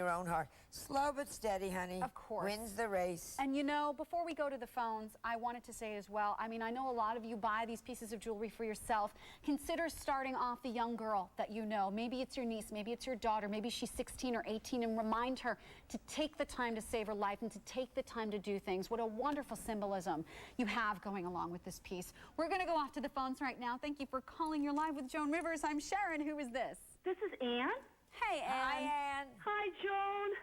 your own heart. Slow but steady, honey. Of course. Wins the race. And you know, before we go to the phones, I wanted to say as well, I mean, I know a lot of you buy these pieces of jewelry for yourself. Consider starting off the young girl that you know. Maybe it's your niece, maybe it's your daughter, maybe she's 16 or 18, and remind her to take the time to save her life and to take the time to do things. What a wonderful symbolism you have going along with this piece. We're going to go off to the phones right now. Thank you for calling. You're live with Joan Rivers. I'm Sharon. Who is this? This is Ann. Hey, Ann. Hi, Ann. Hi, Joan.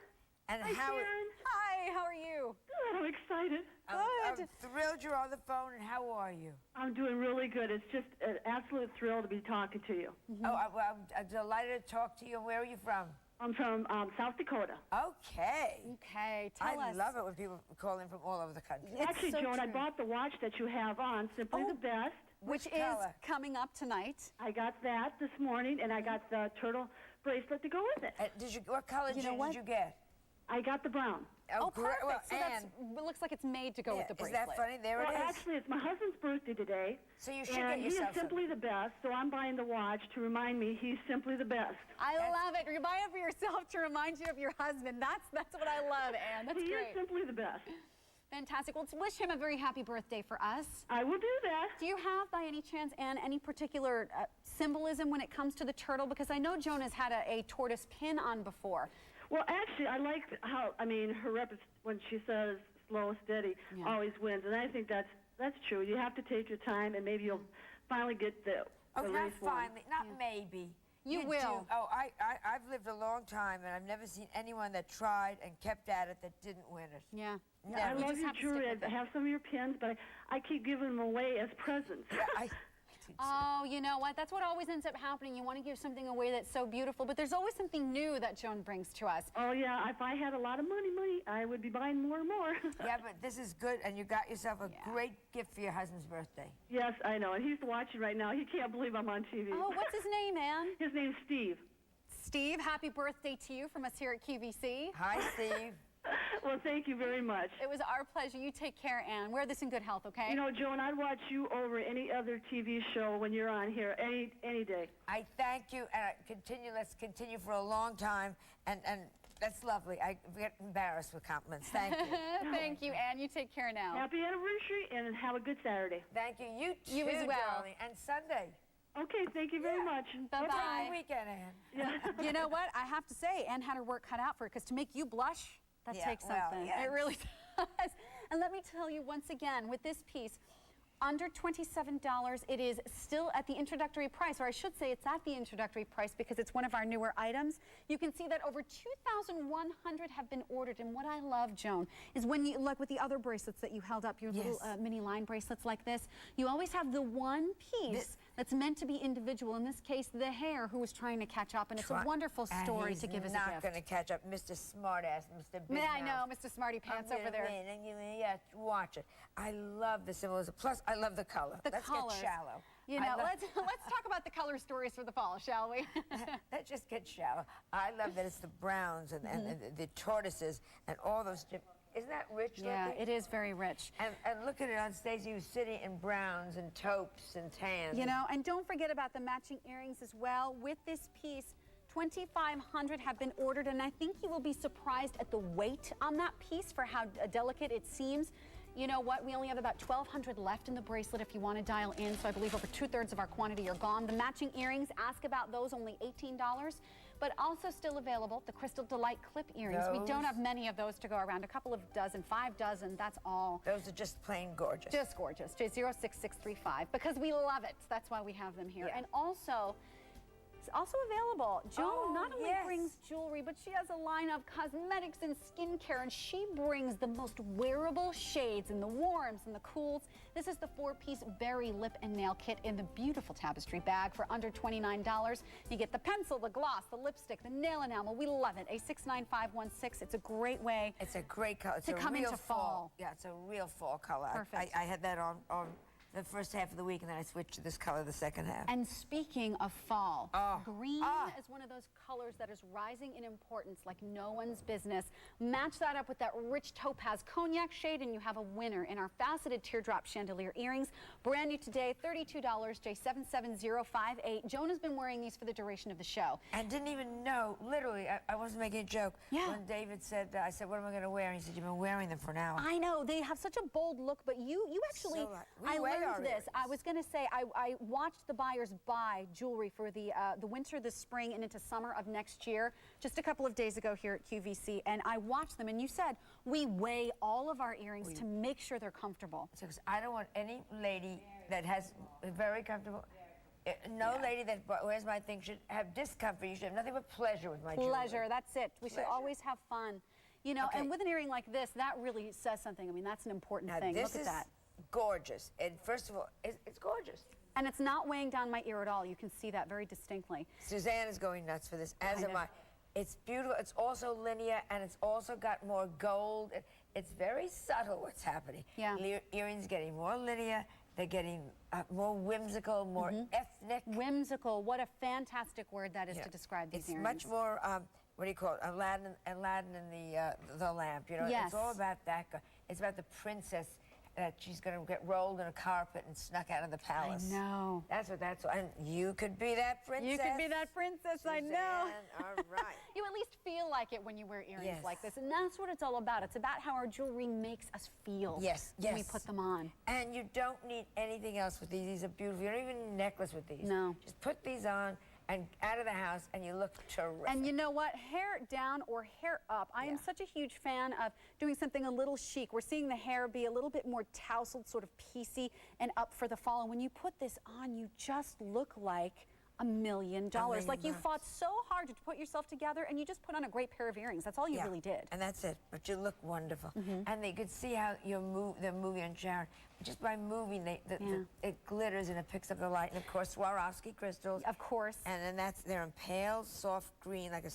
And Hi, Sharon. Hi, how are you? Good, I'm excited. Good. I'm thrilled you're on the phone, and how are you? I'm doing really good. It's just an absolute thrill to be talking to you. Oh, I'm delighted to talk to you. Where are you from? I'm from South Dakota. Okay. Okay, tell us. I love it when people call in from all over the country. Actually, so Joan, I true. bought the watch that you have on, Simply the Best. Which is color? coming up tonight. I got that this morning, and I got the turtle bracelet to go with it. What color did you get? I got the brown. Oh, great. perfect. Well, So Ann, it looks like it's made to go with the is bracelet. that funny? There Well, it is. actually, it's my husband's birthday today. So you should and get yourself he is simply the best, so I'm buying the watch to remind me he's simply the best. I love it. You're buying it for yourself to remind you of your husband. That's what I love, Ann. That's He great. is simply the best. Fantastic. Well, let's wish him a very happy birthday for us. I will do that. Do you have, by any chance, Ann, any particular symbolism when it comes to the turtle? Because I know Joan has had a tortoise pin on before. Well, actually, I like how, I mean, her when she says slow, steady, always wins. And I think that's true. You have to take your time, and maybe you'll finally get the not race won. finally, not maybe. You will. Do. Oh, I've lived a long time, and I've never seen anyone that tried and kept at it that didn't win it. Yeah. Never. I You love just your have to stick jewelry. with I it. have some of your pins, but I keep giving them away as presents. Yeah, I do too. Oh, you know what? That's what always ends up happening. You want to give something away that's so beautiful, but there's always something new that Joan brings to us. Oh, yeah. If I had a lot of money, I would be buying more and more. Yeah, but this is good, and you got yourself a great gift for your husband's birthday. Yes, I know. And he's watching right now. He can't believe I'm on TV. Oh, what's his name, Ann? His name's Steve. Steve, happy birthday to you from us here at QVC. Hi, Steve. Well, thank you very much. It was our pleasure. You take care, Ann. Wear this in good health, okay? You know, Joan, I'd watch you over any other TV show when you're on here any day. I thank you, and let's continue for a long time, and that's lovely. I get embarrassed with compliments. Thank you. Thank you, Ann. You take care now. Happy anniversary, and have a good Saturday. Thank you. You too, You as well. darling. And Sunday. Okay, thank you very much. Bye-bye. What's on the weekend, Ann? You know what? I have to say, Ann had her work cut out for her, because to make you blush, that takes well, something. yes. It really does. And let me tell you once again, with this piece, under $27, it is still at the introductory price, or I should say it's at the introductory price because it's one of our newer items. You can see that over 2,100 have been ordered, and what I love, Joan, is when you, like with the other bracelets that you held up, your little mini line bracelets like this, you always have the one piece that's meant to be individual. In this case, the hare who was trying to catch up, and it's a wonderful story to give as a gift. He's not going to catch up, Mr. Smartass, Mr. Big I know, Mr. Smarty Pants over there. Yeah, watch it. I love the symbolism. Plus, I love the color. Let's get shallow. You know, let's talk about the color stories for the fall, shall we? Let's just get shallow. I love that it's the browns and the tortoises and all those. Isn't that rich looking? Yeah, it is very rich. And look at it on Staci, who's sitting in browns and taupes and tans. You know, and don't forget about the matching earrings as well. With this piece, 2,500 have been ordered, and I think you will be surprised at the weight on that piece for how delicate it seems. You know what? We only have about 1,200 left in the bracelet if you want to dial in, so I believe over 2/3 of our quantity are gone. The matching earrings, ask about those, only $18, but also still available, the Crystal Delight clip earrings. We don't have many of those to go around, a couple of dozen, 5 dozen, that's all. Those are just plain gorgeous. Just gorgeous, J06635, because we love it. That's why we have them here. And also, it's also available. Joan not only brings jewelry, but she has a line of cosmetics and skincare, and she brings the most wearable shades and the warms and the cools. This is the 4-piece berry lip and nail kit in the beautiful tapestry bag for under $29. You get the pencil, the gloss, the lipstick, the nail enamel. We love it. A69516. It's a great way. It's a great color. It's to come into fall. Yeah, it's a real fall color. Perfect. I had that on the first half of the week, and then I switched to this color the second half. And speaking of fall, Oh. green Ah. is one of those colors that is rising in importance like no one's business. Match that up with that rich topaz cognac shade, and you have a winner in our faceted teardrop chandelier earrings. Brand new today, $32, J77058. Joan has been wearing these for the duration of the show. And didn't even know, literally, I wasn't making a joke. Yeah. When David said, I said, what am I going to wear? And he said, you've been wearing them for an hour. I know, they have such a bold look, but you actually, So, we I weigh our learned this. earrings. I was going to say, I watched the buyers buy jewelry for the winter, the spring, and into summer of next year, just a couple of days ago here at QVC, and I watched them, and you said, we weigh all of our earrings to make sure they're comfortable. Because I don't want any lady that has very comfortable. No lady that wears my thing should have discomfort. You should have nothing but pleasure with my jewelry. Pleasure, that's it. We should Pleasure. always have fun. You know, Okay. and with an earring like this, that really says something. I mean, that's an important Now, thing. this Look at is that. gorgeous. And first of all, it's gorgeous. And it's not weighing down my ear at all. You can see that very distinctly. Susanne is going nuts for this, as I am know. I. It's beautiful. It's also linear, and it's also got more gold. It's very subtle what's happening. Yeah. Earrings getting more linear. They're getting more whimsical, more ethnic. Whimsical. What a fantastic word that is Yeah. to describe these It's earrings. much more, what do you call it? Aladdin and the lamp. You know, Yes. it's all about that. It's about the princess that she's going to get rolled in a carpet and snuck out of the palace. I know. That's what that's. And you could be that princess. You could be that princess, I know. Suzanne, all right. You at least feel like it when you wear earrings Yes. like this. And that's what it's all about. It's about how our jewelry makes us feel Yes, when we yes. put them on. And you don't need anything else with these. These are beautiful. You don't even need a necklace with these. No. Just put these on and out of the house, and you look terrific. And you know what? Hair down or hair up. I am Yeah. such a huge fan of doing something a little chic. We're seeing the hair be a little bit more tousled, sort of piecey, and up for the fall. And when you put this on, you just look like $1 million. Like you $1 million. fought so hard to put yourself together, and you just put on a great pair of earrings. That's all you Yeah, really did. and that's it. But you look wonderful. And you could see how they're moving on Sharon. Just by moving, it glitters and it picks up the light. And of course, Swarovski crystals. Of course. And then they're in pale, soft green, like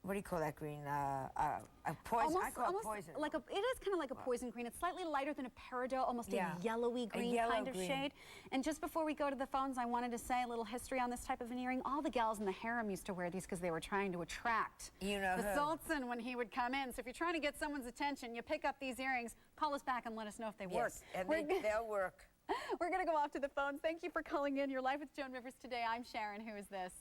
what do you call that green? A poison. I call it poison. Like it is kind of like a poison green. It's slightly lighter than a peridot, almost Yeah. a yellowy green yellow kind of green. shade. And just before we go to the phones, I wanted to say a little history on this type of an earring. All the gals in the harem used to wear these because they were trying to attract You know the who. Sultan when he would come in. So if you're trying to get someone's attention, you pick up these earrings, call us back and let us know if they work. Yes, and they'll work. We're going to go off to the phones. Thank you for calling in. Your Life with Joan Rivers today. I'm Sharon. Who is this?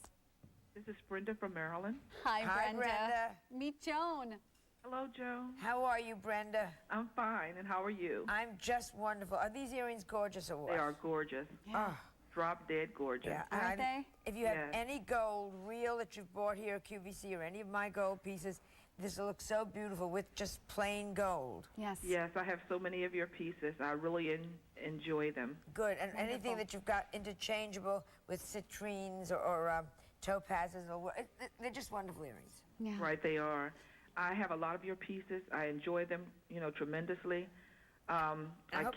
This is Brenda from Maryland. Hi, Hi, Brenda. Meet Joan. Hello, Joan. How are you, Brenda? I'm fine, and how are you? I'm just wonderful. Are these earrings gorgeous or what? They are gorgeous. Oh, Drop dead gorgeous. yeah. Aren't they? If you have Yes. any gold real that you've bought here at QVC or any of my gold pieces, this will look so beautiful with just plain gold. Yes. Yes, I have so many of your pieces. I really enjoy them. Good. And anything that you've got interchangeable with citrines or topazes, they're just wonderful earrings. Yeah. Right, they are. I have a lot of your pieces. I enjoy them, tremendously. I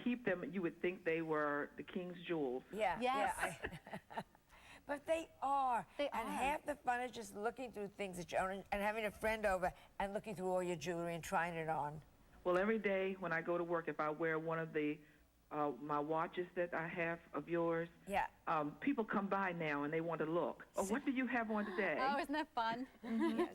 keep them. You would think they were the king's jewels. Yeah. Yes. Yeah. But they are. They and are. half the fun is just looking through things that you own and having a friend over and looking through all your jewelry and trying it on. Well, every day when I go to work, if I wear one of the my watches that I have of yours, Yeah. people come by now and they want to look. Oh, what do you have on today? Oh, isn't that fun? Yeah,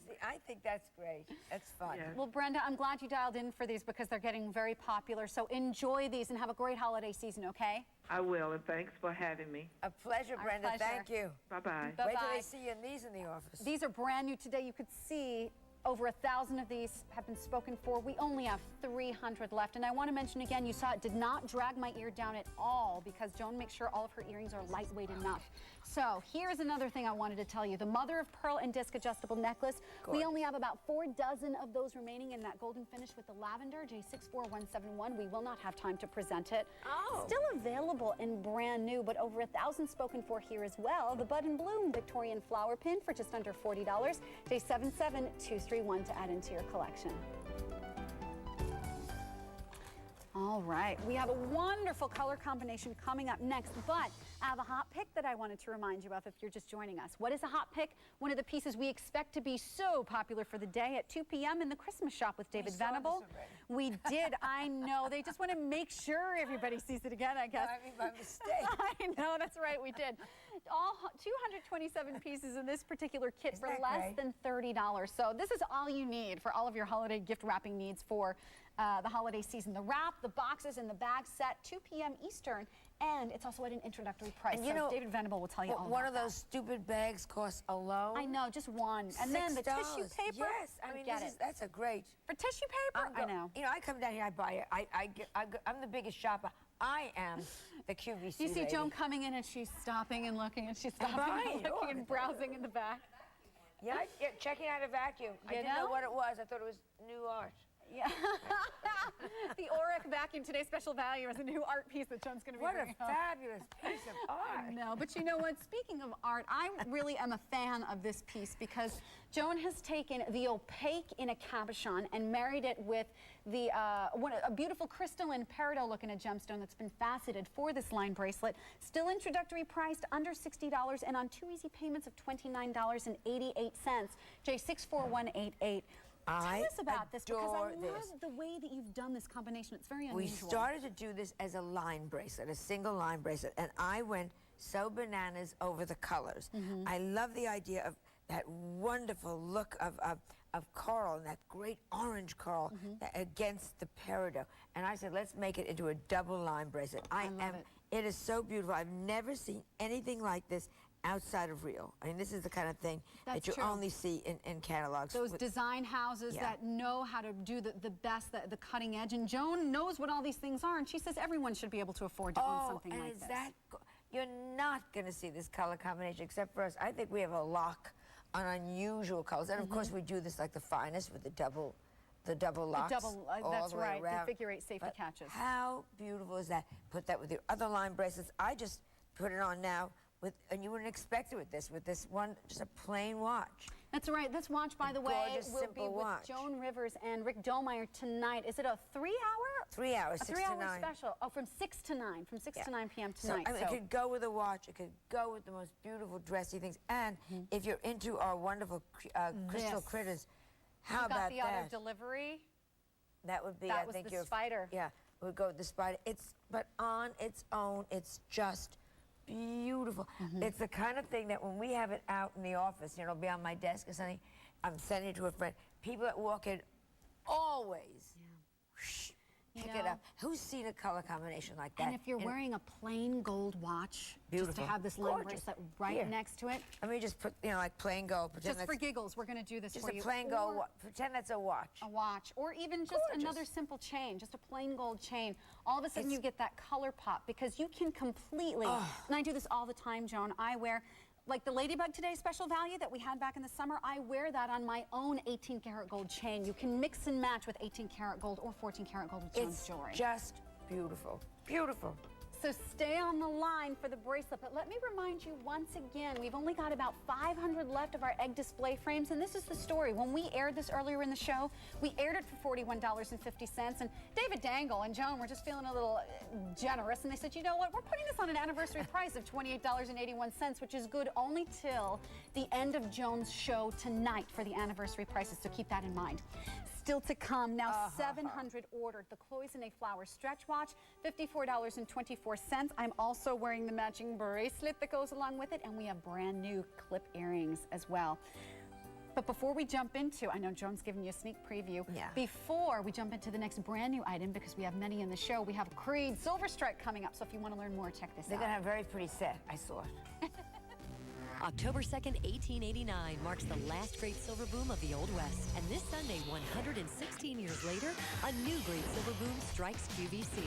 see, I think that's great. That's fun. Yes. Well, Brenda, I'm glad you dialed in for these because they're getting very popular. So enjoy these and have a great holiday season, okay? I will, and thanks for having me. A pleasure, Our Brenda. pleasure. Thank you. Bye-bye. Bye-bye. Wait till they see you in these in the office. These are brand new today. You could see over 1,000 of these have been spoken for. We only have 300 left. And I want to mention again, you saw it did not drag my ear down at all because Joan makes sure all of her earrings are lightweight enough. So here's another thing I wanted to tell you. The mother of pearl and disc adjustable necklace. We only have about 4 dozen of those remaining in that golden finish with the lavender, J64171. We will not have time to present it. Oh. Still available and brand new, but over 1,000 spoken for here as well. The Bud and Bloom Victorian flower pin for just under $40, J77231 to add into your collection. All right, we have a wonderful color combination coming up next, but I have a hot pick that I wanted to remind you of if you're just joining us. What is a hot pick? One of the pieces we expect to be so popular for the day at 2 p.m. in the Christmas shop with David Venable. We did. I know. They just want to make sure everybody sees it again, I guess. No, I mean by mistake. I know. That's right. We did. All 227 pieces in this particular kit Isn't for that less great? than $30. So this is all you need for all of your holiday gift wrapping needs for the holiday season. The wrap, the boxes, and the bag set, 2 p.m. Eastern, and it's also at an introductory price. And you know, David Venable will tell you all about one of that. those stupid bags costs alone. I know, just one. And then the tissue $6. paper. Yes, I mean, that's a great. For tissue paper? I know. You know, I come down here, I buy it. I'm the biggest shopper. I am the QVC You see lady. Joan coming in and she's stopping and looking and she's stopping buying and looking and browsing in the back. Yeah, checking out a vacuum. I didn't know what it was. I thought it was new art. Yeah. The Auric vacuum, today's special value, is a new art piece that Joan's going to be bringing home. What a fabulous piece of art. No, but you know what? Speaking of art, I really am a fan of this piece because Joan has taken the opaque in a cabochon and married it with the a beautiful crystalline peridot look in a gemstone that's been faceted for this line bracelet. Still introductory priced under $60 and on 2 easy payments of $29.88. J64188. Tell us about this because I love the way that you've done this combination. It's very unusual. We started to do this as a line bracelet, a single line bracelet, and I went so bananas over the colors. I love the idea of that wonderful look of coral and that great orange coral against the peridot. And I said, let's make it into a double line bracelet. I love it. It is so beautiful. I've never seen anything like this outside of Rio. I mean, this is the kind of thing that you only see in catalogs. Those design houses that know how to do the best, the cutting edge. And Joan knows what all these things are, and she says everyone should be able to afford to own something like this. You're not going to see this color combination except for us. I think we have a lock on unusual colors. And of course, we do this like the finest with the double locks. That's right, around. the figure 8 safety catches. How beautiful is that? Put that with your other line bracelets. I just put it on now. And you wouldn't expect it with this one, just a plain watch. That's right. This watch, by the way, will be with Joan Rivers and Rick Dolmeyer tonight. Is it a 3-hour? 3 hours, 6 to 9. 3-hour special. Oh, from 6 to 9, from 6 to 9 p.m. tonight. So, I mean, it could go with a watch. It could go with the most beautiful dressy things. And if you're into our wonderful crystal critters, how about that? You got the auto delivery. That would be, I think, the your spider. Yeah, it would go with the spider. But on its own, it's just beautiful. It's the kind of thing that when we have it out in the office, you know, it'll be on my desk or something, I'm sending it to a friend. People that walk in always pick it up. Who's seen a color combination like that? And if you're wearing a plain gold watch, just to have this line bracelet right next to it. I mean, just put, you know, like plain gold. Just for giggles, we're going to do this for you. Just a plain gold, pretend that's a watch. A watch, or even just another simple chain, just a plain gold chain. All of a sudden you get that color pop because you can completely, and I do this all the time, Joan, I wear, like the Ladybug Today special value that we had back in the summer, I wear that on my own 18 karat gold chain. You can mix and match with 18 karat gold or 14 karat gold with Joan's jewelry. It's just beautiful, beautiful. So stay on the line for the bracelet, but let me remind you once again, we've only got about 500 left of our egg display frames, and this is the story. When we aired this earlier in the show, we aired it for $41.50, and David Dangle and Joan were just feeling a little generous, and they said, you know what, we're putting this on an anniversary price of $28.81, which is good only till the end of Joan's show tonight for the anniversary prices, so keep that in mind. Still to come, now 700 ordered. The Cloisonne Flower Stretch Watch, $54.24. I'm also wearing the matching bracelet that goes along with it, and we have brand new clip earrings as well. But before we jump into, I know Joan's giving you a sneak preview. Before we jump into the next brand new item, because we have many in the show, we have Creed Silver Strike coming up. So if you want to learn more, check this out. They're going to have a very pretty set. I saw it. October 2nd, 1889 marks the last great silver boom of the Old West. And this Sunday, 116 years later, a new great silver boom strikes QVC.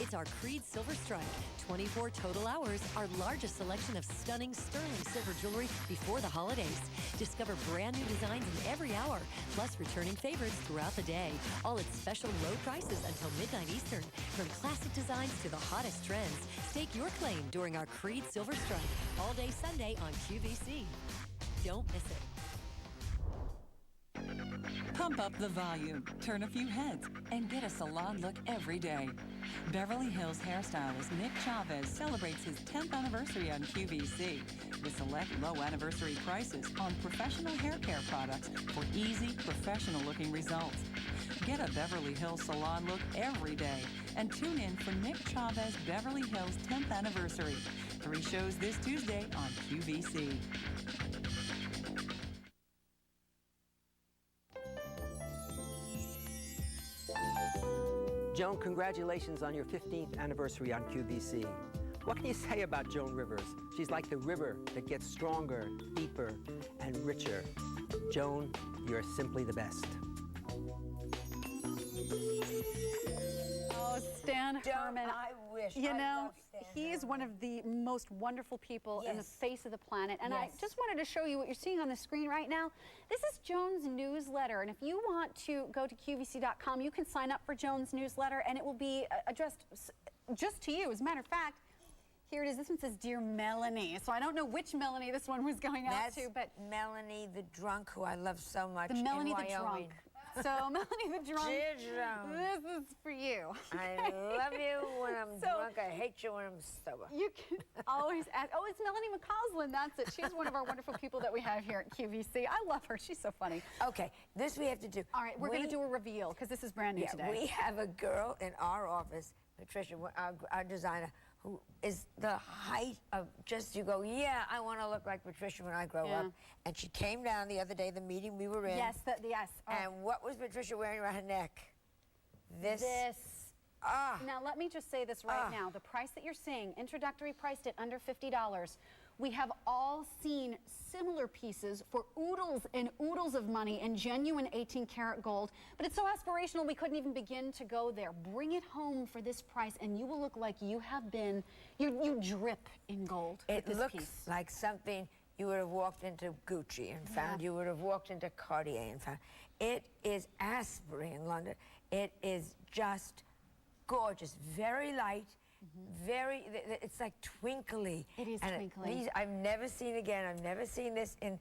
It's our Creed Silver Strike. 24 total hours, our largest selection of stunning sterling silver jewelry before the holidays. Discover brand new designs in every hour, plus returning favorites throughout the day. All at special low prices until midnight Eastern. From classic designs to the hottest trends, stake your claim during our Creed Silver Strike. All day Sunday on QVC. Don't miss it. Pump up the volume, turn a few heads, and get a salon look every day. Beverly Hills hairstylist Nick Chavez celebrates his 10th anniversary on QVC with select low anniversary prices on professional hair care products for easy, professional-looking results. Get a Beverly Hills salon look every day and tune in for Nick Chavez Beverly Hills 10th anniversary. 3 shows this Tuesday on QVC. Joan, congratulations on your 15th anniversary on QVC. What can you say about Joan Rivers? She's like the river that gets stronger, deeper, and richer. Joan, you're simply the best. Oh, Stan Herman. I wish. You I know, love Stan he is one of the most wonderful people in the Yes. face of the planet. And Yes. I just wanted to show you what you're seeing on the screen right now. This is Joan's newsletter. And if you want to go to QVC.com, you can sign up for Joan's newsletter, and it will be addressed just to you. As a matter of fact, here it is. This one says, Dear Melanie. So I don't know which Melanie this one was going out to, but Melanie the drunk, who I love so much. the Melanie in the drunk. Wyoming. So Melanie the drunk, Dear Joan, this is for you. I love you when I'm So- drunk. I hate you when I'm sober. You can always ask. Oh, it's Melanie McCausland. That's it. She's one of our wonderful people that we have here at QVC. I love her. She's so funny. Okay, this we have to do. All right, we're going to do a reveal because this is brand new today. We have a girl in our office, Patricia, our designer, who is the height of just, you go, yeah, I want to look like Patricia when I grow up. And she came down the other day, the meeting we were in. Yes, yes. Oh. And what was Patricia wearing around her neck? This. Now, let me just say this right now. The price that you're seeing, introductory priced at under $50. We have all seen similar pieces for oodles and oodles of money in genuine 18-karat gold, but it's so aspirational we couldn't even begin to go there. Bring it home for this price, and you will look like you have been, you drip in gold with It this looks piece. like something you would have walked into Gucci and found. You would have walked into Cartier and found. It is Asbury in London. It is just gorgeous, very light. It's like twinkly. It is twinkly. These I've never seen again. I've never seen this in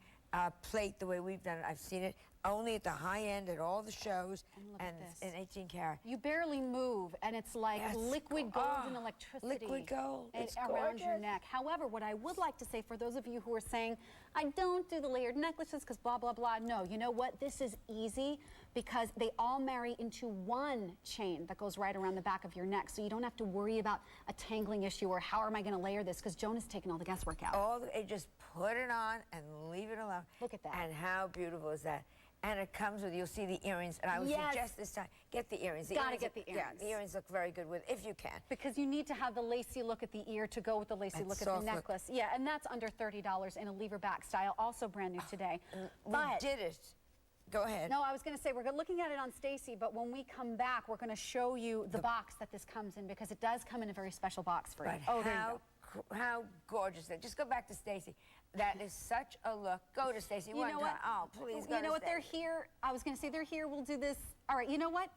plate the way we've done it. I've seen it only at the high end at all the shows, and this. in 18 karat. You barely move, and it's like liquid gold and electricity. Liquid gold. It's around your gorgeous. neck. However, what I would like to say for those of you who are saying, I don't do the layered necklaces because blah, blah, blah. No, you know what? This is easy because they all marry into one chain that goes right around the back of your neck. So you don't have to worry about a tangling issue or how am I going to layer this, because Joan has taken all the guesswork out. Just put it on and leave it alone. Look at that. And how beautiful is that? And it comes with, you'll see the earrings, and I would suggest this time, get the earrings. Gotta get the earrings. Yeah, the earrings look very good with, if you can. Because you need to have the lacy look at the ear to go with the lacy look at the necklace. Yeah, and that's under $30 in a lever back style, also brand new today. We did it. Go ahead. No, I was going to say, we're looking at it on Staci, but when we come back, we're going to show you the box that this comes in, because it does come in a very special box for you. But there you go. how gorgeous. Just go back to Staci. That is such a look. Go to Staci You one know time. what? Oh, please go You know to what? They're Staci. here. I was going to say they're here. We'll do this. All right, you know what?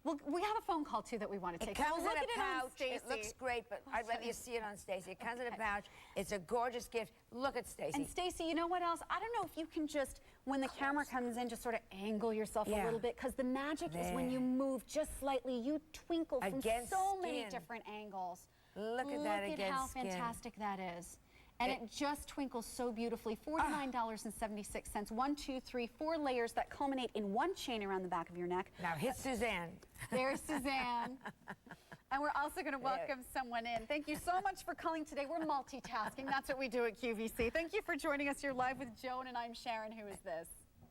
We have a phone call, too, that we want to take. It comes We'll in look a at it on pouch. It Staci. looks great, but I'd rather you see it on Staci. It comes in a pouch. It's a gorgeous gift. Look at Staci. And Staci, you know what else? I don't know if you can just, when the camera comes in, just sort of angle yourself a little bit, because the magic is when you move just slightly, you twinkle from so many different angles. Look at that against Look at how skin. fantastic that is. And it just twinkles so beautifully. $49.76. 1, 2, 3, 4 layers that culminate in one chain around the back of your neck. Now hit Susanne. There's Suzanne. And we're also going to welcome someone in. Thank you so much for calling today. We're multitasking. That's what we do at QVC. Thank you for joining us. You're live with Joan, and I'm Sharon. Who is this?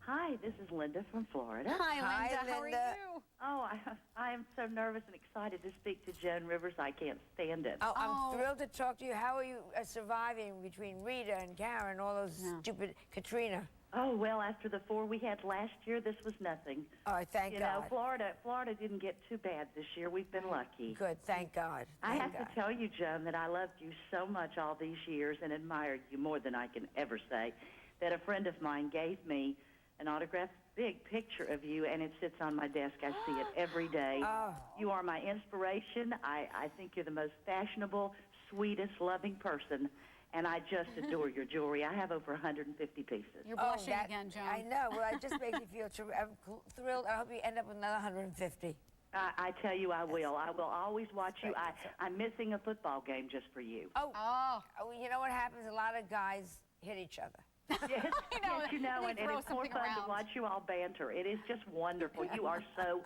Hi, this is Linda from Florida. Hi, Linda. Hi, How are Linda. you? Oh, I am so nervous and excited to speak to Joan Rivers. I can't stand it. Oh, I'm thrilled to talk to you. How are you surviving between Rita and Karen, all those stupid Katrina? Oh, well, after the 4 we had last year, this was nothing. Oh, thank You God. know, Florida didn't get too bad this year. We've been lucky. Good, thank God. I Thank have God. to tell you, Joan, that I loved you so much all these years and admired you more than I can ever say, that a friend of mine gave me an autographed big picture of you, and it sits on my desk. I see it every day. Oh. You are my inspiration. I think you're the most fashionable, sweetest, loving person. and I just adore your jewelry. I have over 150 pieces. You're blushing again, Joan. I know. Well, it just makes me feel I'm thrilled. I hope you end up with another 150. I tell you, I will. I will always watch you. I'm missing a football game just for you. Oh, you know what happens? A lot of guys hit each other. Yes, I know. yes, you know, and Throw it's more something fun around. to watch you all banter. It is just wonderful. You are so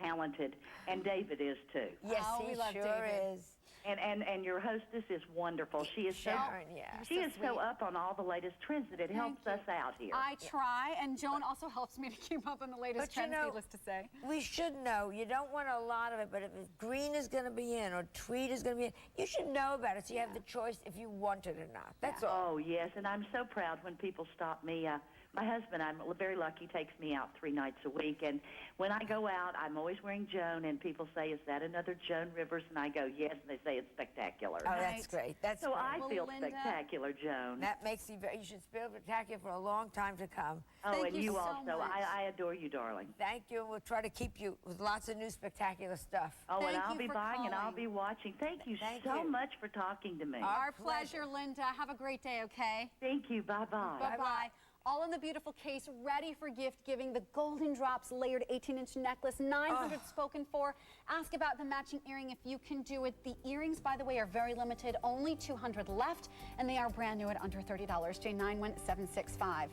talented, and David is too. Yes, Oh, he we love sure David. is. And your hostess is wonderful. She is Sharon, yeah. She is so up on all the latest trends that it helps us out here. I try, and Joan also helps me to keep up on the latest But trends, needless to say. We should know. You don't want a lot of it, but if green is going to be in or tweed is going to be in, you should know about it so you have the choice if you want it or not. That's all. Oh, yes, and I'm so proud when people stop me. My husband, I'm very lucky, takes me out 3 nights a week, and when I go out, I'm always wearing Joan, and people say, is that another Joan Rivers? And I go, yes, and they say it's spectacular. Oh, that's great. That's so great. I feel Linda, spectacular, Joan. That makes you you should feel spectacular for a long time to come. Oh, Thank and you so also. much. I adore you, darling. Thank you. We'll try to keep you with lots of new spectacular stuff. Oh, Thank and I'll you be for buying and I'll calling. be watching. Thank you Thank so you. much for talking to me. Our pleasure, Linda. Have a great day, okay? Thank you. Bye-bye. Bye-bye. All in the beautiful case, ready for gift giving. The Golden Drops layered 18-inch necklace, 900 spoken for. Ask about the matching earring if you can do it. The earrings, by the way, are very limited, only 200 left, and they are brand new at under $30. J91765.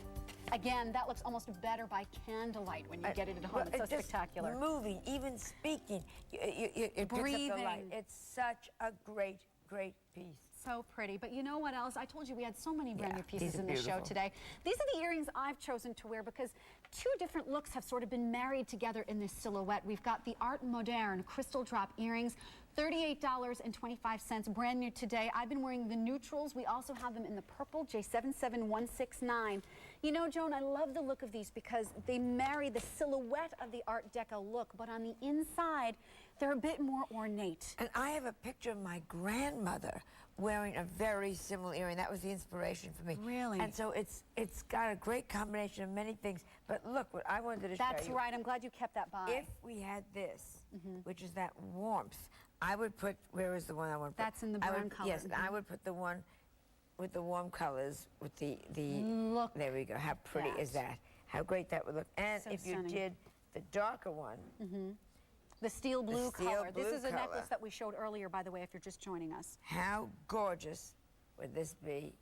Again, that looks almost better by candlelight when you get it at home. It's so just spectacular. Moving, even speaking, it picks up the light. It's such a great, great piece. So pretty. But you know what else? I told you we had so many brand new these pieces are in the show beautiful. today. These are the earrings I've chosen to wear because 2 different looks have sort of been married together in this silhouette. We've got the Art Moderne crystal drop earrings, $38.25, brand new today. I've been wearing the neutrals. We also have them in the purple, J77169. You know, Joan, I love the look of these because they marry the silhouette of the Art Deco look, but on the inside, they're a bit more ornate. And I have a picture of my grandmother wearing a very similar earring. That was the inspiration for me. Really? And so it's got a great combination of many things. But look, what I wanted to show you. That's right. I'm glad you kept that by. If we had this, which is that warmth, I would put, where is the one I want to put? That's in the brown color. Yes, and I would put the one with the warm colors, with the Look there we go. How pretty is that? How great that would look. And So if you stunning. did the darker one, The steel blue steel color. This blue is a necklace color. that we showed earlier, by the way, if you're just joining us. how gorgeous would this be?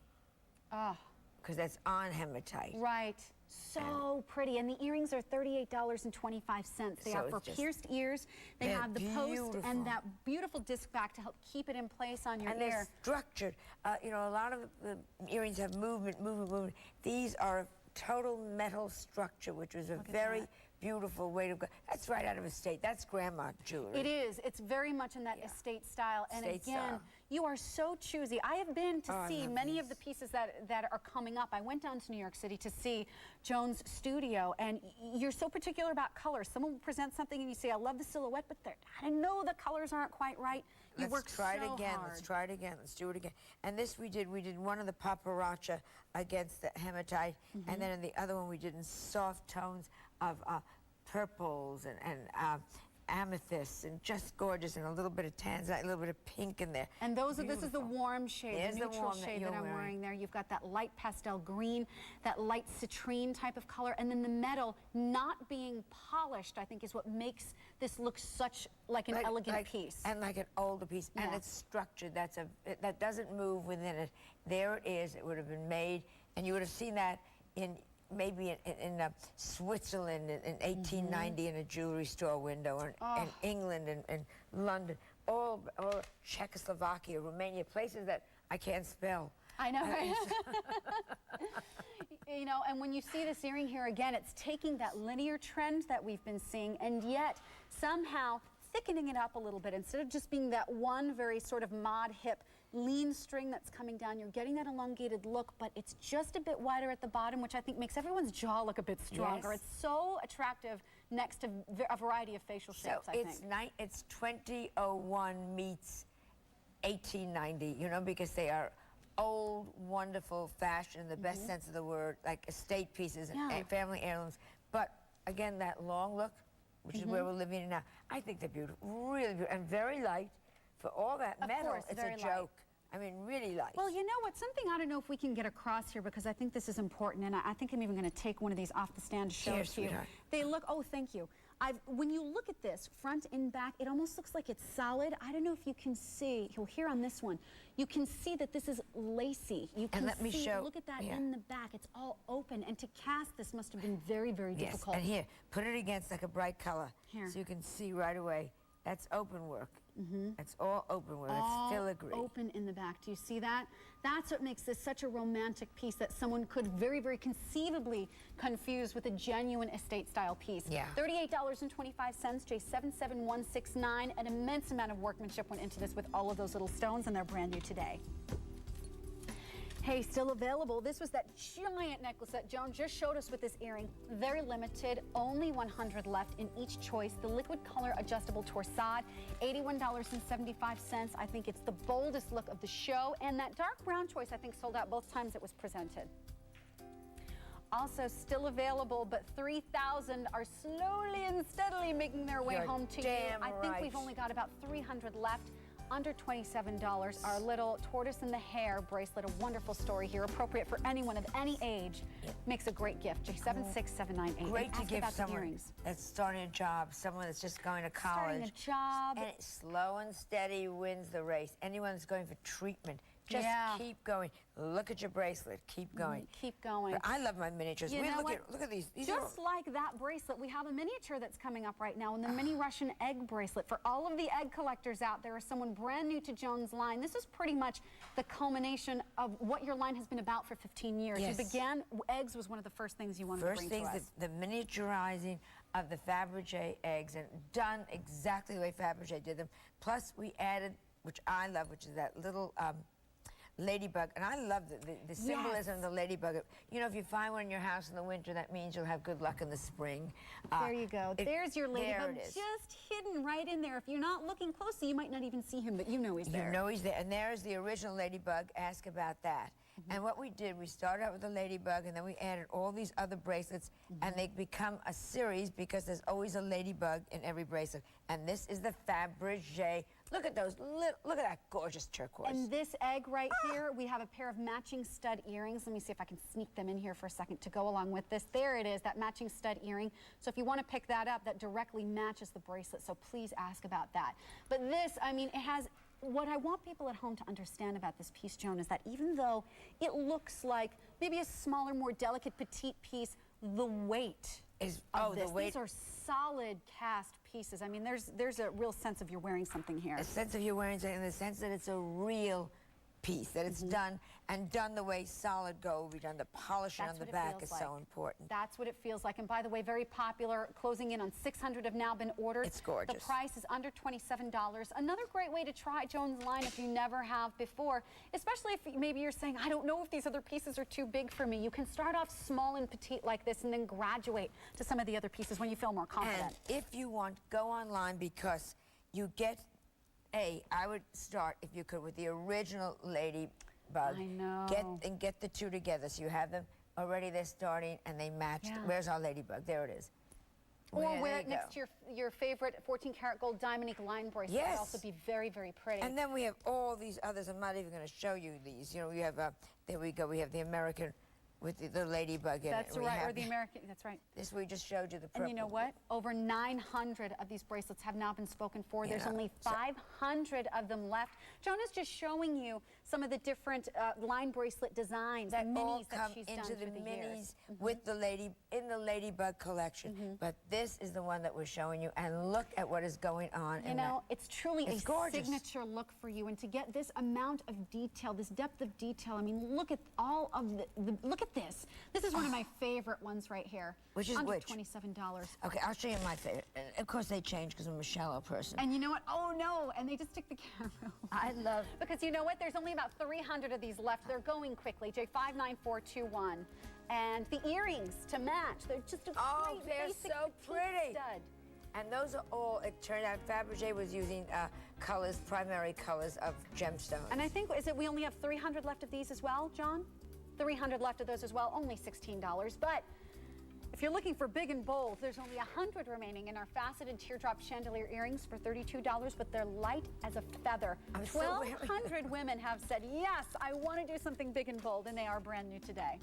Oh, Because that's on hematite. right. So pretty. And the earrings are $38.25. They So are it's for just- pierced ears. They They're have the post beautiful. and that beautiful disc back to help keep it in place on your And ear. they're structured. You know, a lot of the earrings have movement. These are total metal structure, which was a very beautiful way to go. That's right out of estate. That's grandma jewelry. It is. It's very much in that estate style. And Estate again, style. you are so choosy. I have been to Oh, I see love many these. of the pieces that are coming up. I went down to New York City to see Joan's studio, and you're so particular about colors. Someone will present something and you say, I love the silhouette, but I know the colors aren't quite right. You Let's work try so it again. hard. Let's try it again. Let's do it again. And this we did one of the paparazza against the hematite, and then in the other one we did in soft tones of purples and amethysts, and just gorgeous, and a little bit of tanzanite, a little bit of pink in there. And this is the warm shade, There's the the neutral warm that shade you're that I'm wearing. wearing there. You've got that light pastel green, that light citrine type of color, and then the metal not being polished, I think, is what makes this look such like an elegant piece. And like an older piece. And Yeah. it's structured. That doesn't move within it. There it is. It would have been made, and you would have seen that in maybe in Switzerland in 1890 in a jewelry store window, or in England and London, or Czechoslovakia, Romania, places that I can't spell. I know, right? You know, and when you see this earring here again, it's taking that linear trend that we've been seeing, and yet somehow thickening it up a little bit. Instead of just being that one very sort of mod hip lean string that's coming down, you're getting that elongated look, but it's just a bit wider at the bottom, which I think makes everyone's jaw look a bit stronger. Yes. It's so attractive next to a variety of facial shapes, So I think. it's 2001 meets 1890, you know, because they are old, wonderful fashion in the best sense of the word, like estate pieces and family heirlooms. But again, that long look, which is where we're living in now, I think they're beautiful, really beautiful, and very light. For all that Of metal, course, it's very a light. joke. I mean, really light. Well, you know what? Something I don't know if we can get across here, because I think this is important, and I think I'm even going to take one of these off the stand to show it to you. They look, oh, thank you. When you look at this, front and back, it almost looks like it's solid. I don't know if you can see, here on this one, you can see that this is lacy. You can let me show. Look at that in the back. It's all open, and to cast this must have been very, very difficult. And here, put it against like a bright color. Here. So you can see right away. That's open work. That's all open work. That's filigree. Open in the back. Do you see that? That's what makes this such a romantic piece that someone could very, very conceivably confuse with a genuine estate-style piece. Yeah. $38.25, J77169. An immense amount of workmanship went into this with all of those little stones, and they're brand new today. Hey, still available. This was that giant necklace that Joan just showed us with this earring. Very limited, only 100 left in each choice. The liquid color adjustable torsade, $81.75. I think it's the boldest look of the show. And that dark brown choice, I think, sold out both times it was presented. Also still available, but 3,000 are slowly and steadily making their way home to you. I think we've only got about 300 left. Under $27, our little tortoise in the hair bracelet, a wonderful story here, appropriate for anyone of any age. Makes a great gift. J76798. Great to give someone that's starting a job, someone that's just going to college. Starting a job. And slow and steady wins the race. Anyone that's going for treatment, just keep going. Look at your bracelet. Keep going. Keep going. But I love my miniatures. Look at these. Just like that bracelet, we have a miniature that's coming up right now, and the mini Russian egg bracelet. For all of the egg collectors out there, or someone brand new to Joan's line, this is pretty much the culmination of what your line has been about for 15 years. You began, eggs was one of the first things you wanted to bring to us. The miniaturizing of the Fabergé eggs, and done exactly the way Fabergé did them. Plus, we added, which I love, which is that little ladybug, and I love the symbolism of the ladybug. You know, if you find one in your house in the winter, that means you'll have good luck in the spring. There you go. There's your ladybug, just hidden right in there. If you're not looking closely, you might not even see him, but you know he's there. You know he's there, and there's the original ladybug. Ask about that. And what we did, we started out with the ladybug, and then we added all these other bracelets, and they become a series because there's always a ladybug in every bracelet. And this is the Fabergé. Look at those, look at that gorgeous turquoise. And this egg right here, we have a pair of matching stud earrings. Let me see if I can sneak them in here for a second to go along with this. There it is, that matching stud earring. So if you want to pick that up, that directly matches the bracelet. So please ask about that. But this, I mean, it has, what I want people at home to understand about this piece, Joan, is that even though it looks like maybe a smaller, more delicate, petite piece, the weight is these are solid cast pieces. I mean, there's a real sense of you're wearing something here. A sense of you're wearing something in the sense that it's a real piece, that it's done the way solid gold will be done. The polishing on the back is so important. That's what it feels like. And by the way, very popular, closing in on 600 have now been ordered. It's gorgeous. The price is under $27. Another great way to try Joan's line if you never have before, especially if maybe you're saying, I don't know if these other pieces are too big for me. You can start off small and petite like this and then graduate to some of the other pieces when you feel more confident. And if you want, go online, because you get I would start, if you could, with the original ladybug. I know. Get the two together. So you have them already, they're starting, and they match. Where's our ladybug? There it is. Or wear it next to your favorite 14-karat gold diamond line bracelet. It would also be very, very pretty. And then we have all these others. I'm not even going to show you these. You know, we have, there we go, we have the American with the ladybug in it. That's right, or the American, that's right. This we just showed you, the purple. And you know what? Over 900 of these bracelets have now been spoken for. There's only 500 of them left. Joan is just showing you some of the different line bracelet designs, that minis all that come she's done into the through the minis years. with the in the ladybug collection. But this is the one that we're showing you, and look at what is going on. You know, it's truly a gorgeous signature look for you, and to get this amount of detail, this depth of detail. I mean, look at all of look at this. This is one of my favorite ones right here. Which is under which? $27. Okay, I'll show you my favorite. And of course they change because I'm a shallow person. And you know what? Oh no! And they just took the camera away. I love. Because you know what? There's only about 300 of these left. They're going quickly. J59421. And the earrings to match. They're just a great they're basic so pretty. stud. And those are all, it turned out Fabergé was using colors, primary colors of gemstones. And I think, we only have 300 left of these as well, John? 300 left of those as well, only $16. But If you're looking for big and bold, there's only 100 remaining in our faceted teardrop chandelier earrings for $32, but they're light as a feather. 1,200 women have said, yes, I want to do something big and bold, and they are brand new today.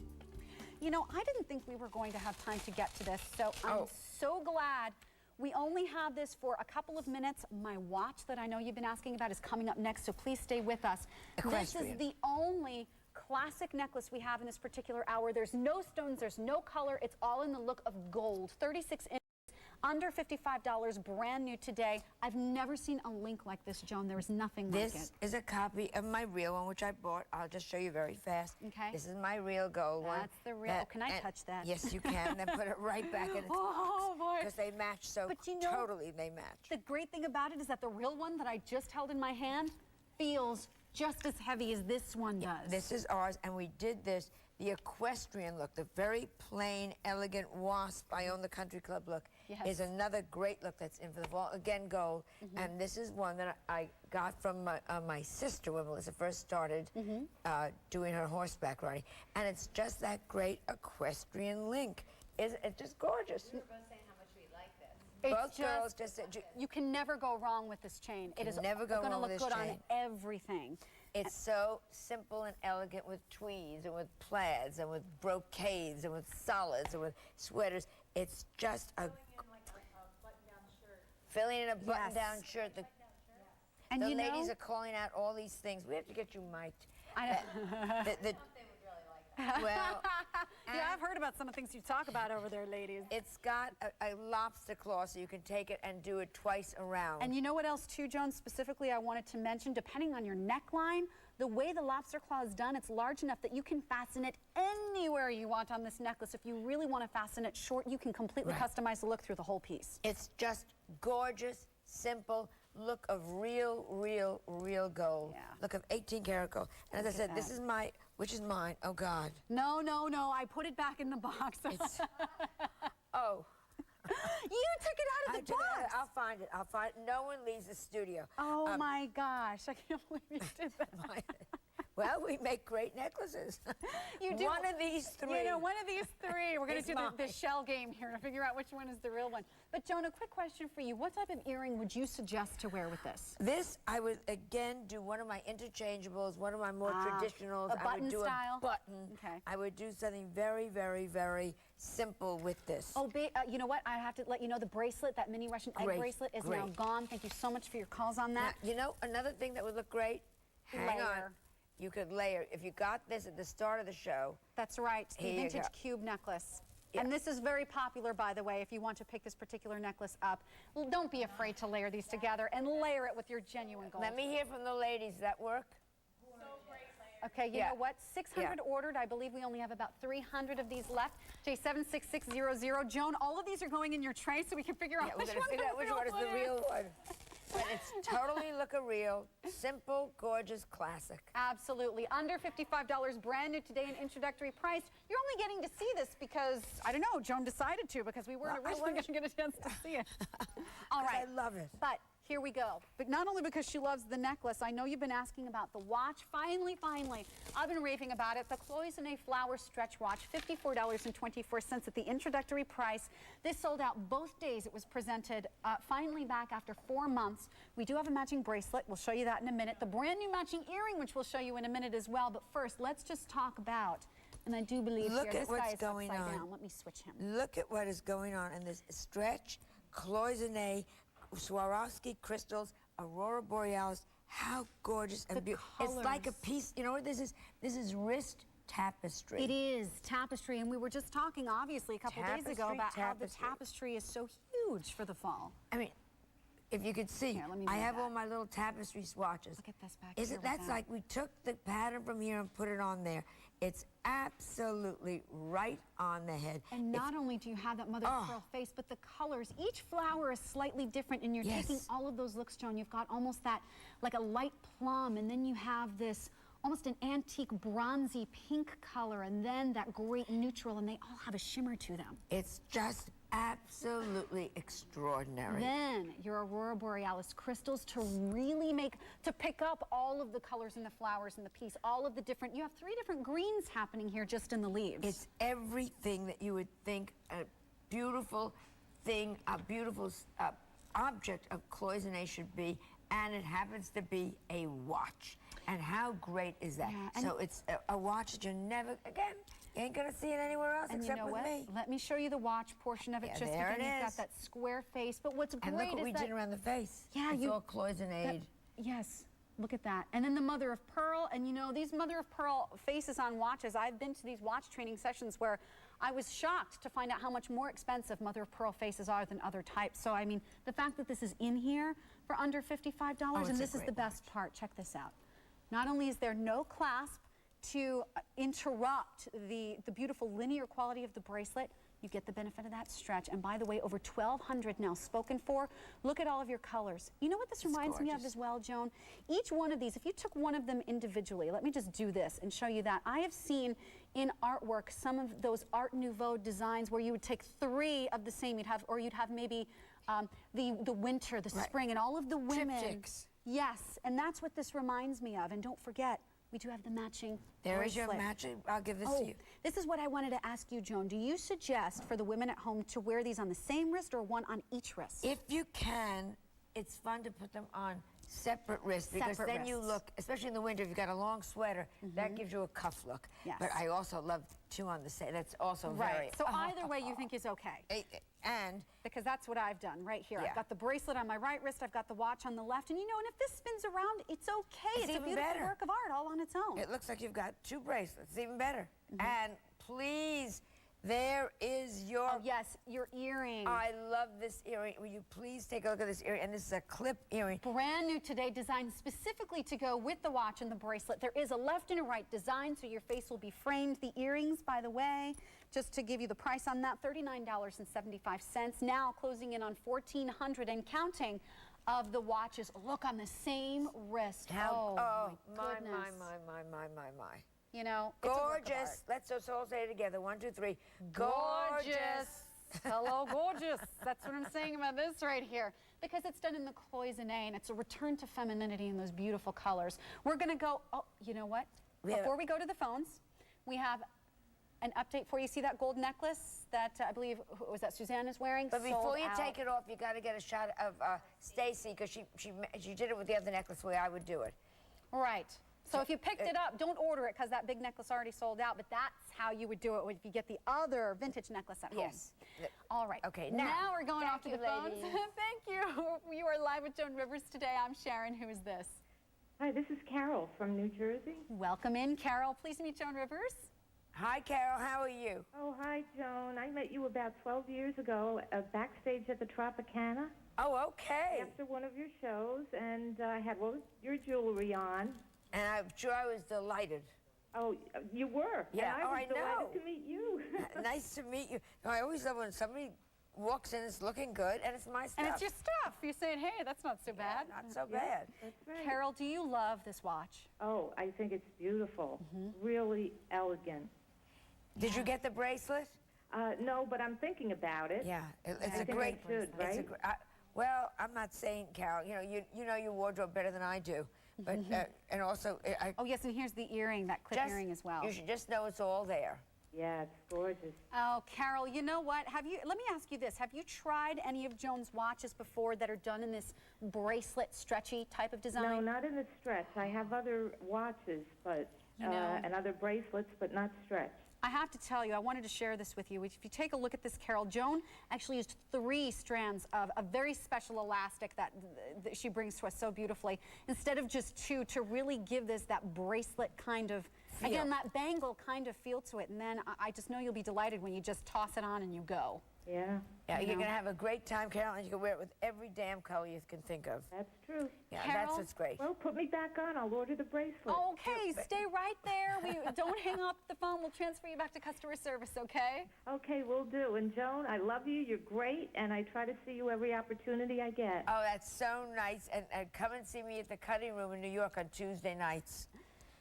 You know, I didn't think we were going to have time to get to this, so I'm so glad. We only have this for a couple of minutes. My watch that I know you've been asking about is coming up next, so please stay with us. Equestrian. This is the only classic necklace we have in this particular hour. There's no stones, there's no color. It's all in the look of gold. 36 inches, under $55, brand new today. I've never seen a link like this, Joan. There is nothing like it. This is a copy of my real one, which I bought. I'll just show you very fast. Okay. This is my real gold one. That's the real. Can I touch that? Yes, you can. Then put it right back in its Oh, boy. because they match so totally. They match. The great thing about it is that the real one that I just held in my hand feels just as heavy as this one does. This is ours, and we did this, the equestrian look, the very plain, elegant wasp, I own the country club look, is another great look that's in for the fall. Again, gold. And this is one that I got from my sister when Melissa first started doing her horseback riding. And it's just that great equestrian link. It's just gorgeous. We were both saying how much we like this. Both girls just said, you can never go wrong with this chain. It is never go wrong with this gonna look good chain. on everything. It's so simple and elegant with tweeds and with plaids and with brocades and with solids and with sweaters. It's just a filling in a button-down shirt. And the you ladies know, are calling out all these things. We have to get you mic'd. Well, yeah, I've heard about some of the things you talk about over there, ladies. It's got a lobster claw, so you can take it and do it twice around. And you know what else, too, Joan? Specifically, I wanted to mention, depending on your neckline, the way the lobster claw is done, it's large enough that you can fasten it anywhere you want on this necklace. If you really want to fasten it short, you can completely customize the look through the whole piece. It's just gorgeous, simple look of real gold. Yeah. Look of 18-karat gold. And as I said, this is which is mine. Oh, God. No, no, no. I put it back in the box. Oh. You took it out of the box. I'll find it. I'll find it. No one leaves the studio. Oh, my gosh. I can't believe you did that. Well, we make great necklaces. You do. One of these three. You know, one of these three. We're going to do the mine. shell game here to figure out which one is the real one. But, Joan, a quick question for you. What type of earring would you suggest to wear with this? This, I would, again, do one of my interchangeables, one of my more traditionals. A button style? A button. Okay. I would do something very simple with this. Oh, you know what? I have to let you know the bracelet, that mini Russian egg bracelet, is now gone. Thank you so much for your calls on that. Now, you know, another thing that would look great? Hang on. You could layer. If you got this at the start of the show. That's right, the vintage cube necklace. Yeah. And this is very popular, by the way, if you want to pick this particular necklace up. Well, don't be afraid to layer these together and layer it with your genuine gold. Let me hear from the ladies. Does that work? Okay, you know what? 600 ordered. I believe we only have about 300 of these left. J76600. Joan, all of these are going in your tray so we can figure out which one is the real one. And it's totally look-a-real, simple, gorgeous classic. Absolutely. Under $55, brand new today, an introductory price. You're only getting to see this because, I don't know, Joan decided to because we weren't originally going to get a chance to see it. All right. I love it. But here we go. But not only because she loves the necklace, I know you've been asking about the watch. Finally, I've been raving about it. The Cloisonne Flower Stretch Watch, $54.24 at the introductory price. This sold out both days. It was presented finally back after 4 months. We do have a matching bracelet. We'll show you that in a minute. The brand new matching earring, which we'll show you in a minute as well. But first, let's just talk about, and I do believe Look here, at this guy what's is going upside on. down. Let me switch him. Look at what is going on in this stretch, Cloisonne, Swarovski crystals, Aurora Borealis. How gorgeous and beautiful. It's like a piece, you know what this is? This is wrist tapestry. It is tapestry, and we were just talking, obviously, a couple days ago about how the tapestry is so huge for the fall. I mean, if you could see, Here, let me I move have that. all my little tapestry swatches. Look at this back Isn't here with that's that. like we took the pattern from here and put it on there. It's absolutely right on the head. And not only do you have that mother of pearl face, but the colors. Each flower is slightly different, and you're taking all of those looks, Joan. You've got almost that, like a light plum, and then you have this almost an antique bronzy pink color, and then that great neutral, and they all have a shimmer to them. It's just absolutely extraordinary. Then your Aurora Borealis crystals to really pick up all of the colors in the flowers in the piece, all of the different, you have 3 different greens happening here just in the leaves. It's everything that you would think beautiful thing, a beautiful object of cloisonne should be, and it happens to be a watch. And how great is that? Yeah, so it's a watch that you never, again, you ain't gonna see it anywhere else and except you know with what? me. Let me show you the watch portion of it. Yeah, Just there again, it you've got is. that square face. But what's great And look what we is did around the face. Yeah, it's all cloisonne. Yes, look at that. And then the mother of pearl, and you know, these mother of pearl faces on watches, I've been to these watch training sessions where I was shocked to find out how much more expensive mother of pearl faces are than other types. So, I mean, the fact that this is in here for under $55, and this is the best part, check this out. Not only is there no clasp to interrupt the beautiful linear quality of the bracelet, you get the benefit of that stretch. And by the way, over 1,200 now spoken for. Look at all of your colors. You know what this reminds me of as well, Joan? Each one of these, if you took one of them individually, let me just do this and show you that. I have seen in artwork some of those Art Nouveau designs where you would take 3 of the same, you'd have maybe the winter, the spring, and all of the women. Triptychs. Yes, and that's what this reminds me of. And don't forget, we do have the matching There is bracelet. your matching. I'll give this Oh, to you. this is what I wanted to ask you, Joan. Do you suggest for the women at home to wear these on the same wrist or one on each wrist? If you can, it's fun to put them on separate wrists because Separate then you wrists. look, especially in the winter, if you've got a long sweater, that gives you a cuff look. Yes. But I also love 2 on the same. That's also very... Right. So either way you think is okay. And because that's what I've done right here. Yeah. I've got the bracelet on my right wrist, I've got the watch on the left, and you know, and if this spins around, it's okay. It's a even beautiful better. work of art all on its own. it looks like you've got 2 bracelets. It's even better. And please, there is your... Oh, yes, your earring. I love this earring. Will you please take a look at this earring? And this is a clip earring. Brand new today, designed specifically to go with the watch and the bracelet. There is a left and a right design, so your face will be framed. The earrings, by the way, just to give you the price on that, $39.75. Now closing in on $1,400 and counting of the watches. Look, on the same wrist. My goodness. my. You know, it's a work of art. Gorgeous. Let's just all say it together. 1, 2, 3. Gorgeous. Hello, gorgeous. That's what I'm saying about this right here. Because it's done in the cloisonne, and it's a return to femininity in those beautiful colors. We're going to go, oh, you know what? Before we go to the phones, we have an update for you. See that gold necklace that I believe, was that Susanne is wearing? But before Sold you out. take it off, you got to get a shot of Staci because she did it with the other necklace the way I would do it. Right. So if you picked it up, don't order it because that big necklace already sold out, but that's how you would do it if you get the other vintage necklace at home. Yes. All right. Okay, Now we're going off to the phones. ladies. Thank you. You are live with Joan Rivers today. I'm Sharon. Who is this? Hi, this is Carol from New Jersey. Welcome in, Carol. Please meet Joan Rivers. Hi, Carol. How are you? Oh, hi, Joan. I met you about 12 years ago backstage at the Tropicana Oh, okay. after one of your shows, and I had all your jewelry on. And I'm sure I was delighted. Oh, you were? Yeah, And I was I know. delighted to meet you. Nice to meet you. I always love when somebody walks in, it's looking good, and it's my stuff. And it's your stuff. You're saying, hey, that's not so bad. Not so bad. That's right. Carol, do you love this watch? Oh, I think it's beautiful. Really elegant. Did you get the bracelet? No, but I'm thinking about it. Yeah, it's I a think I great should, right? Well, I'm not saying, Carol, you know your wardrobe better than I do. But, and also, Oh, yes, and here's the earring, that clip earring as well. You should just know it's all there. Yeah, it's gorgeous. Oh, Carol, you know what? Let me ask you this. Have you tried any of Joan's watches before that are done in this bracelet, stretchy type of design? No, not in the stretch. I have other watches, but You know. and other bracelets, but not stretch. I have to tell you, I wanted to share this with you. If you take a look at this, Carol, Joan actually used 3 strands of a very special elastic that she brings to us so beautifully, instead of just 2, to really give this that bracelet kind of, Feel. again, that bangle kind of feel to it. And then I just know you'll be delighted when you just toss it on and you go. Yeah. Yeah, You you're know. going to have a great time, Carol, and you can wear it with every damn color you can think of. That's true. Yeah, Carol? that's what's great. Well, put me back on. I'll order the bracelet. Okay, stay right there. Don't hang up the phone. We'll transfer you back to customer service, okay? Okay, we'll do. And Joan, I love you. You're great, and I try to see you every opportunity I get. Oh, that's so nice. And come and see me at the cutting room in New York on Tuesday nights.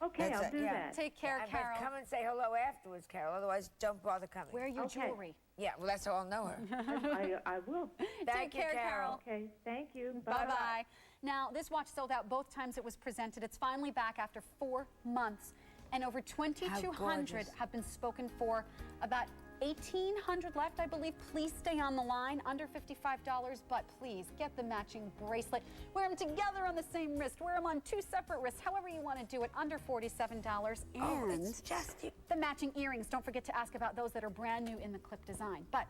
Okay, That's I'll do yeah. that. Take care, But Carol. come and say hello afterwards, Carol. Otherwise, don't bother coming. Wear your Okay. jewelry. Yeah, well, that's how I'll know her. I will. Take Thank you, care, Carol. Okay, thank you. Bye-bye. Now, this watch sold out both times it was presented. It's finally back after 4 months. And over 2,200 gorgeous. have been spoken for. About 1,800 left, I believe. Please stay on the line. Under $55, but please get the matching bracelet. Wear them together on the same wrist. Wear them on 2 separate wrists, however you want to do it. Under $47. And it's just the matching earrings. Don't forget to ask about those that are brand new in the clip design. But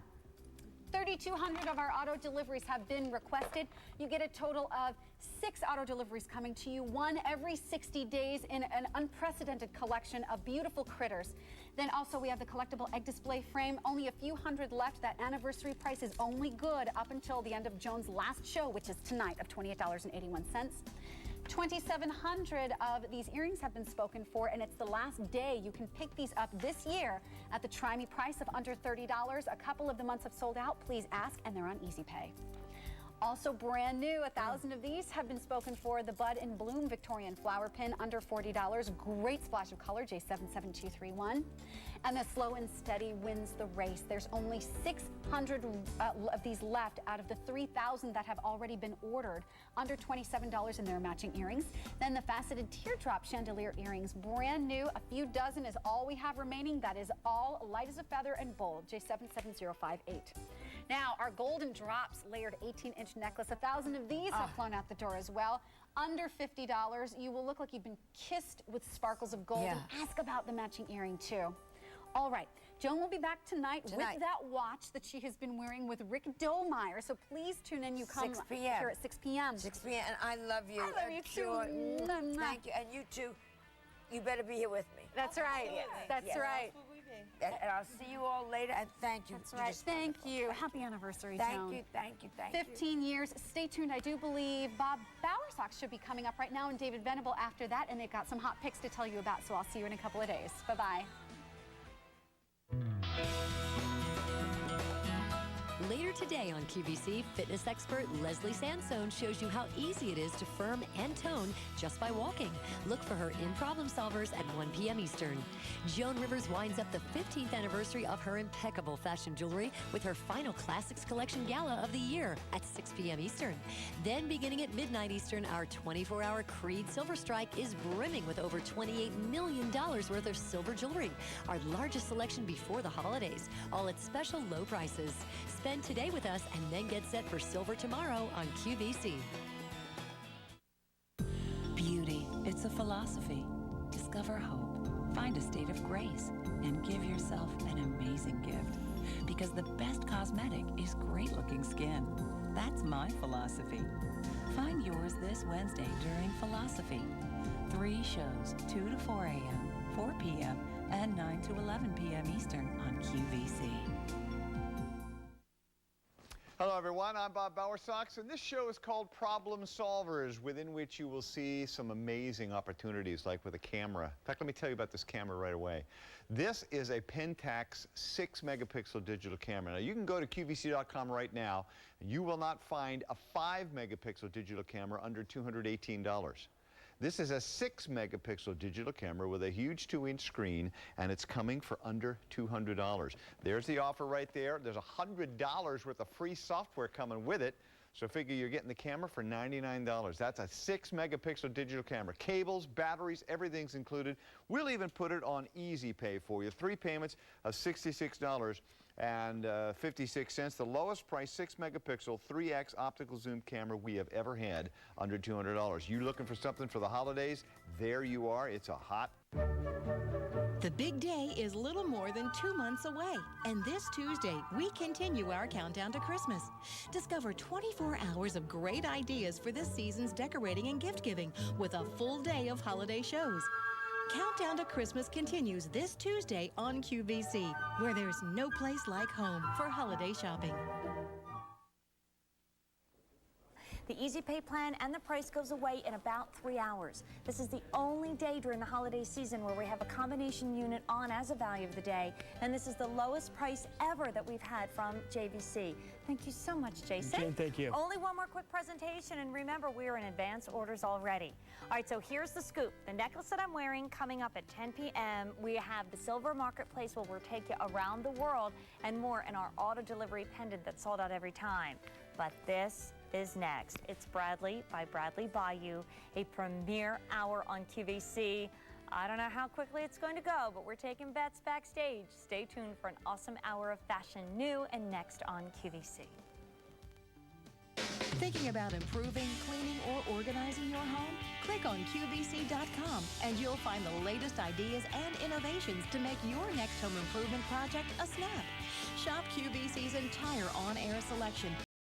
3,200 of our auto deliveries have been requested. You get a total of 6 auto deliveries coming to you, 1 every 60 days in an unprecedented collection of beautiful critters. Then also we have the collectible egg display frame. Only a few hundred left. That anniversary price is only good up until the end of Joan's last show, which is tonight, of $28.81. 2,700 of these earrings have been spoken for, and it's the last day you can pick these up this year at the Try Me price of under $30. A couple of the months have sold out. Please ask, and they're on Easy Pay. Also brand new, 1,000 of these have been spoken for. The Bud and Bloom Victorian Flower Pin, under $40. Great splash of color, J77231. And the Slow and Steady wins the race. There's only 600 of these left out of the 3,000 that have already been ordered. Under $27 in their matching earrings. Then the faceted teardrop chandelier earrings, brand new. A few dozen is all we have remaining. That is all light as a feather and bold, J77058. Now, our golden drops layered 18-inch necklace, 1,000 of these have flown out the door as well. Under $50, you will look like you've been kissed with sparkles of gold. And ask about the matching earring, too. All right, Joan will be back tonight with that watch that she has been wearing with Rick Domeyer. So please tune in. You come 6 p.m. here at 6 p.m. 6 p.m. And I love you. I love you too. Thank you. And you too. You better be here with me. That's right. That's right. And I'll see you all later, and thank you. That's right. Thank you. Happy anniversary, Joan. Thank you. 15 years. Stay tuned. I do believe Bob Bowersox should be coming up right now, and David Venable after that, and they've got some hot picks to tell you about, so I'll see you in a couple of days. Bye-bye. Later today on QVC, fitness expert Leslie Sansone shows you how easy it is to firm and tone just by walking. Look for her in Problem Solvers at 1 p.m. Eastern. Joan Rivers winds up the 15th anniversary of her impeccable fashion jewelry with her final Classics Collection Gala of the year at 6 p.m. Eastern. Then beginning at midnight Eastern, our 24-hour Creed Silver Strike is brimming with over $28 million worth of silver jewelry. Our largest selection before the holidays, all at special low prices. Spend today with us and then get set for silver tomorrow on QVC. Beauty, it's a philosophy. Discover hope, find a state of grace, and give yourself an amazing gift. Because the best cosmetic is great-looking skin. That's my philosophy. Find yours this Wednesday during Philosophy. 3 shows, 2 to 4 a.m., 4 p.m., and 9 to 11 p.m. Eastern on QVC. Hello everyone, I'm Bob Bowersox, and this show is called Problem Solvers, within which you will see some amazing opportunities, like with a camera. In fact, let me tell you about this camera right away. This is a Pentax 6-megapixel digital camera. Now, you can go to QVC.com right now, and you will not find a 5-megapixel digital camera under $218. This is a 6-megapixel digital camera with a huge 2-inch screen, and it's coming for under $200. There's the offer right there. There's $100 worth of free software coming with it. So figure you're getting the camera for $99. That's a 6-megapixel digital camera. Cables, batteries, everything's included. We'll even put it on Easy Pay for you. 3 payments of $66 and 56 cents. The lowest price 6-megapixel 3x optical zoom camera we have ever had, under $200. You looking for something for the holidays? There you are. It's a hot. The big day is little more than 2 months away, and this Tuesday we continue our countdown to Christmas. Discover 24 hours of great ideas for this season's decorating and gift giving with a full day of holiday shows. Countdown to Christmas continues this Tuesday on QVC, where there's no place like home for holiday shopping. The Easy Pay plan and the price goes away in about 3 hours. This is the only day during the holiday season where we have a combination unit on as a value of the day, and this is the lowest price ever that we've had from JVC. Thank you so much, Jason. Jen, thank you. Only one more quick presentation, and remember, we are in advance orders already. All right, so here's the scoop. The necklace that I'm wearing coming up at 10 p.m. We have the Silver Marketplace where we'll take you around the world and more, in our auto delivery pendant that's sold out every time. But this is next. It's Bradley by Bradley Bayou, a premiere hour on QVC. I don't know how quickly it's going to go, but we're taking bets backstage. Stay tuned for an awesome hour of fashion, new and next on QVC. Thinking about improving, cleaning, or organizing your home? Click on QVC.com and you'll find the latest ideas and innovations to make your next home improvement project a snap. Shop QVC's entire on-air selection